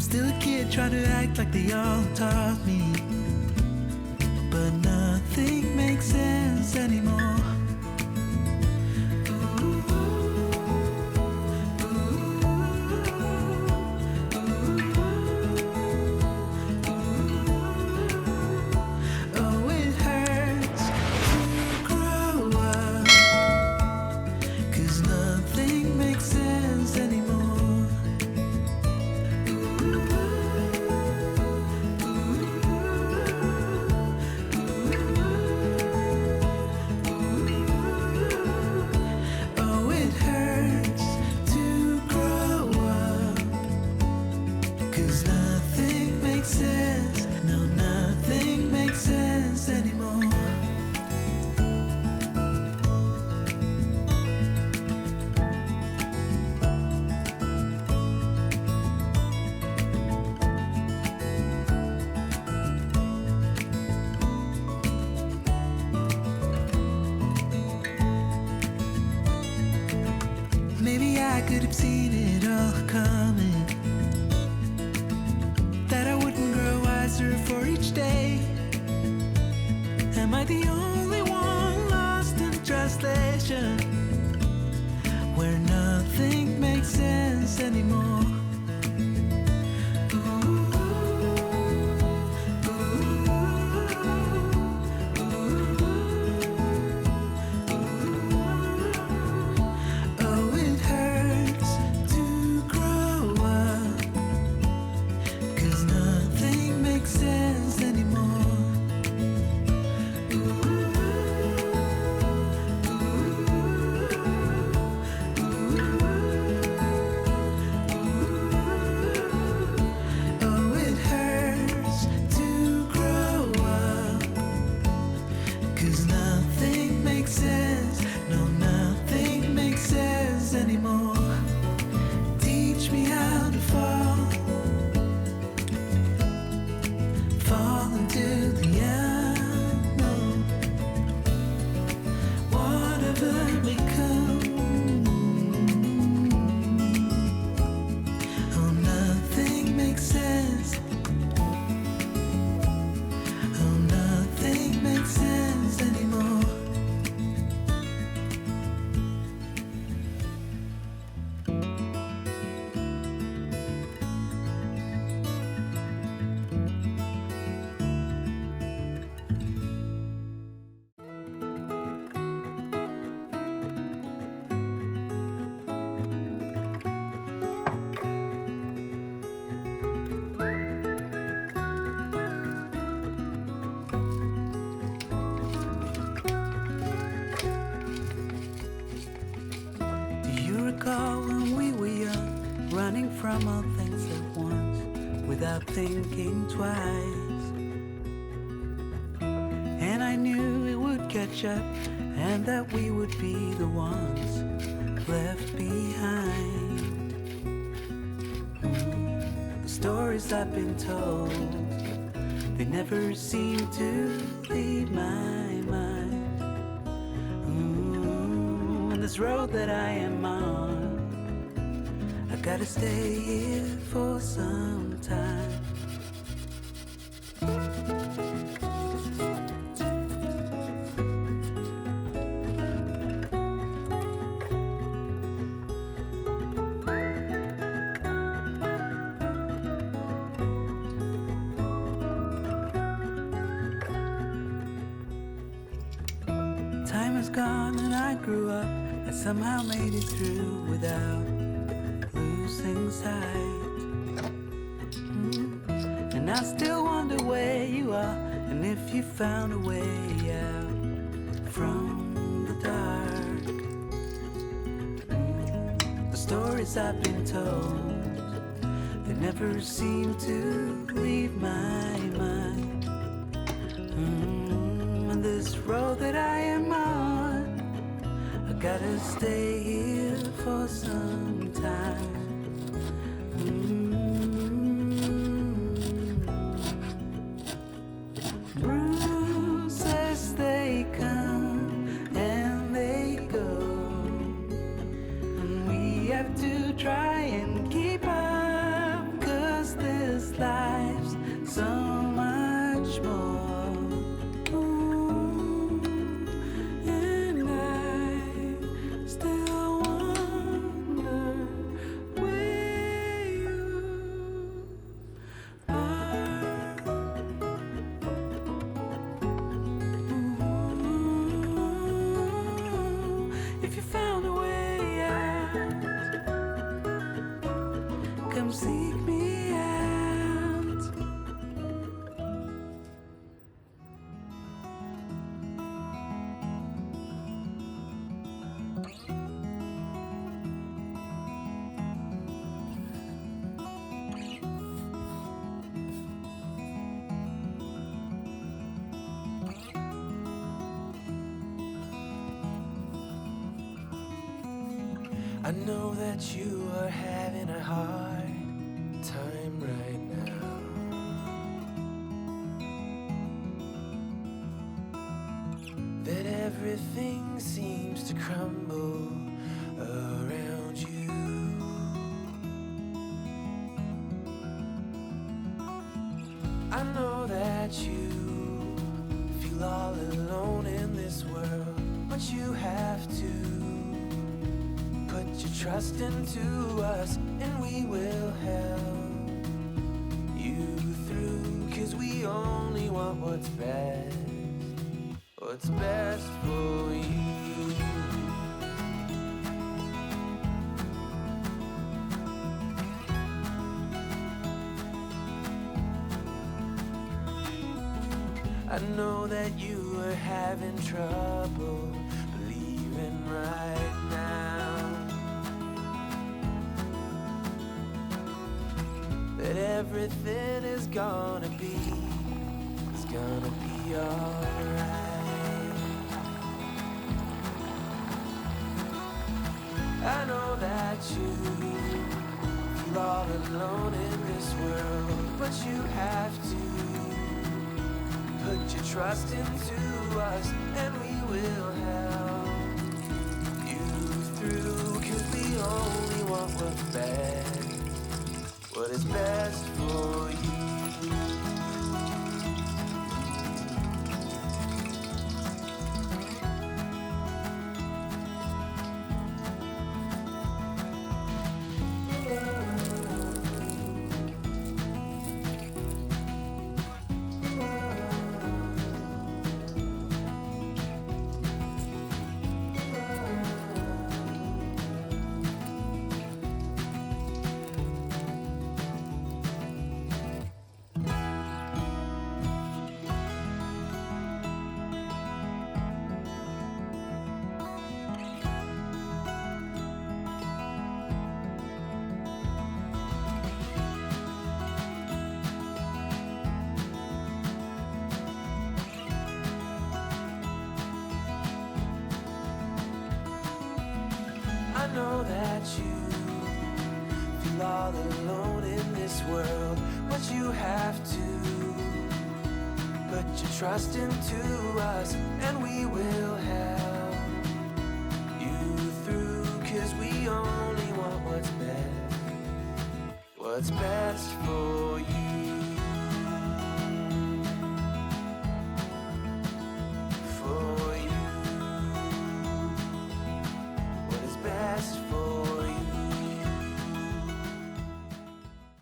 Still a kid trying to act like they all taught me, but nothing makes sense anymore. Oh, it hurts to grow up, 'cause nothing makes sense anymore. Oh, it hurts to grow up, 'cause nothing makes sense. No, nothing makes sense anymore. Maybe I could have seen it all coming, that I wouldn't grow wiser for each day. Am I the only one lost in translation, where nothing makes sense anymore? Oh, it hurts to grow up, 'cause nothing makes sense anymore. Oh, it hurts to grow up, 'cause nothing makes sense. No, nothing makes sense anymore. Teach me how to fall into the unknown. Whatever become. Oh, nothing makes sense. Oh, nothing makes sense anymore. Do you recall when we were young, running from all things at once, without thinking twice? And I knew it would catch up, and that we would be the ones left behind. The stories I've been told, they never seem to leave my mind. And this road that I am on, I gotta stay here for some time. Time has gone and I grew up. I somehow made it through without losing sight. And I still wonder where you are, and if you found a way out from the dark. The stories I've been told, they never seem to leave my mind. And this road that I am on, I gotta stay here for some time. Bruises, they come and they go, and we have to try and keep up, 'cause this I know that you are having a hard time right now. That everything seems to crumble around you. I know that you feel all alone in this world, but you have to put your trust into us, and we will help you through. 'Cause we only want what's best for you. I know that you are having trouble believing right now that everything is gonna be alright. I know that you feel all alone in this world, but you have to put your trust into us, and we will help you through. 'Cause we only want what is best for you. I know that you feel all alone in this world, but you have to put your trust into us, and we will help you through. 'Cause we only want what's best for you.